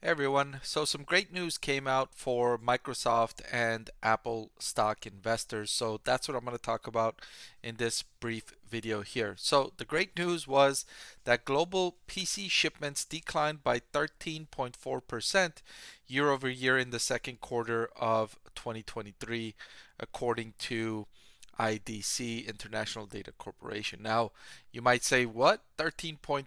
Hey everyone, so some great news came out for Microsoft and Apple stock investors. So that's what I'm going to talk about in this brief video here. So the great news was that global PC shipments declined by 13.4% year over year in the second quarter of 2023, according to IDC, International Data Corporation. Now, you might say, what? 13.4%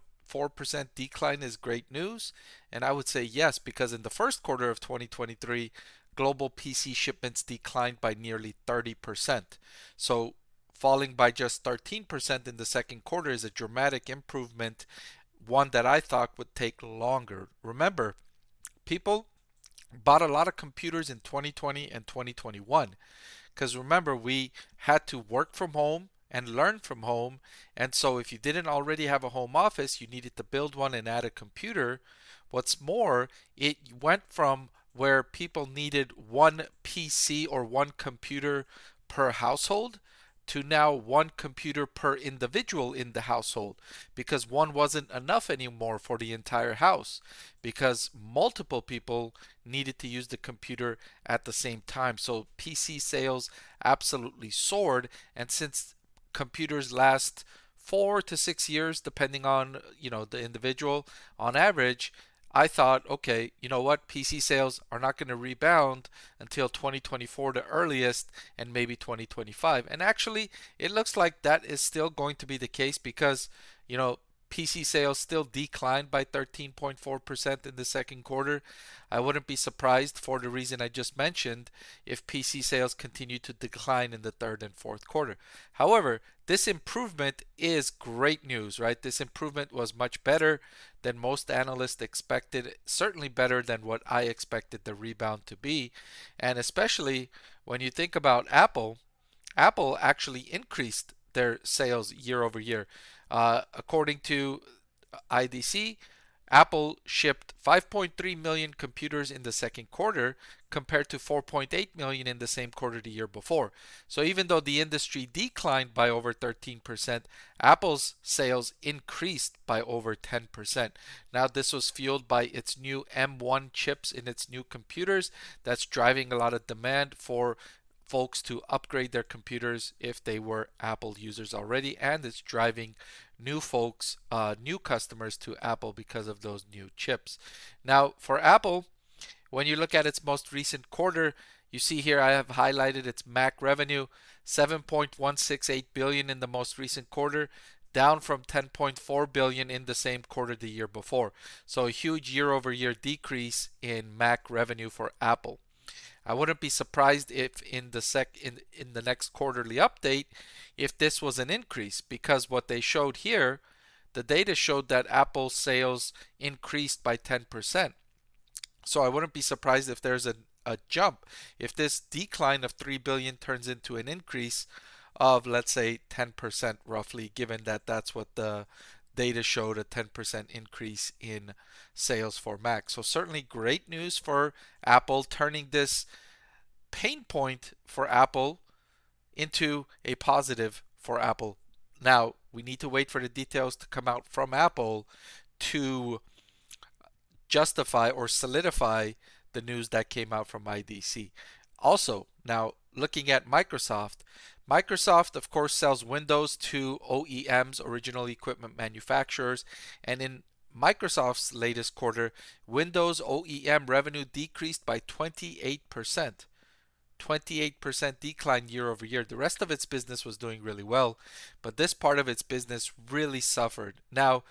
decline is great news? And I would say yes, because in the first quarter of 2023, global PC shipments declined by nearly 30%. So falling by just 13% in the second quarter is a dramatic improvement, one that I thought would take longer. Remember, people bought a lot of computers in 2020 and 2021 because remember, we had to work from home and learn from home. And so if you didn't already have a home office, you needed to build one and add a computer. What's more, it went from where people needed one PC or one computer per household to now one computer per individual in the household, because one wasn't enough anymore for the entire house, because multiple people needed to use the computer at the same time. So PC sales absolutely soared, and since computers last 4 to 6 years depending on the individual on average, I thought, okay, you know what, PC sales are not going to rebound until 2024 the earliest, and maybe 2025. And actually it looks like that is still going to be the case, because PC sales still declined by 13.4% in the second quarter. I wouldn't be surprised, for the reason I just mentioned, if PC sales continue to decline in the third and fourth quarter. However, this improvement is great news, right? This improvement was much better than most analysts expected, certainly better than what I expected the rebound to be. And especially when you think about Apple, Apple actually increased their sales year over year. According to IDC, Apple shipped 5.3 million computers in the second quarter compared to 4.8 million in the same quarter the year before. So even though the industry declined by over 13%, Apple's sales increased by over 10%. Now, this was fueled by its new M1 chips in its new computers. That's driving a lot of demand for folks to upgrade their computers if they were Apple users already, and it's driving new folks, new customers to Apple because of those new chips. Now, for Apple, when you look at its most recent quarter, you see here I have highlighted its Mac revenue, 7.168 billion in the most recent quarter, down from 10.4 billion in the same quarter the year before. So a huge year over year decrease in Mac revenue for Apple. I wouldn't be surprised if in the next quarterly update, if this was an increase, because what they showed here, the data showed that Apple sales increased by 10%. So I wouldn't be surprised if there's a jump, if this decline of 3 billion turns into an increase of, let's say, 10% roughly, given that that's what the data showed, a 10% increase in sales for Mac. So certainly great news for Apple, turning this pain point for Apple into a positive for Apple. Now, we need to wait for the details to come out from Apple to justify or solidify the news that came out from IDC. Also, now looking at Microsoft, Microsoft, of course, sells Windows to OEMs, original equipment manufacturers, and in Microsoft's latest quarter, Windows OEM revenue decreased by 28%. 28% decline year over year. The rest of its business was doing really well, but this part of its business really suffered. Now,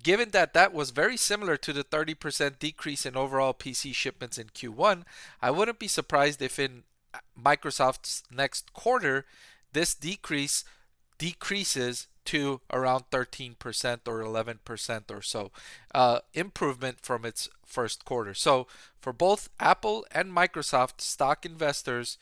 given that that was very similar to the 30% decrease in overall PC shipments in Q1, I wouldn't be surprised if in Microsoft's next quarter, this decreases to around 13% or 11% or so, improvement from its first quarter. So for both Apple and Microsoft stock investors,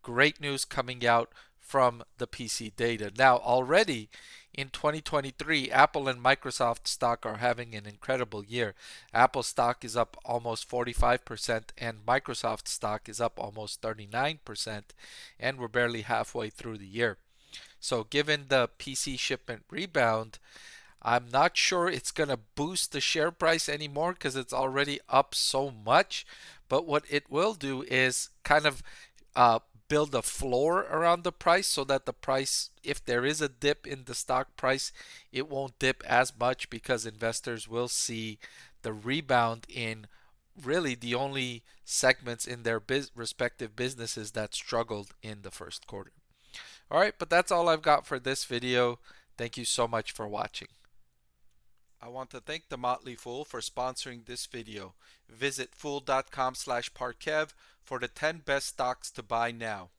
great news coming out from the PC data. Now, already in 2023, Apple and Microsoft stock are having an incredible year. Apple stock is up almost 45%, and Microsoft stock is up almost 39%, and we're barely halfway through the year. So given the PC shipment rebound, I'm not sure it's going to boost the share price anymore because it's already up so much. But what it will do is kind of uh, build a floor around the price so that the price, if there is a dip in the stock price, it won't dip as much because investors will see the rebound in really the only segments in their respective businesses that struggled in the first quarter. All right, but that's all I've got for this video. Thank you so much for watching. I want to thank the Motley Fool for sponsoring this video. Visit fool.com/Parkev for the 10 best stocks to buy now.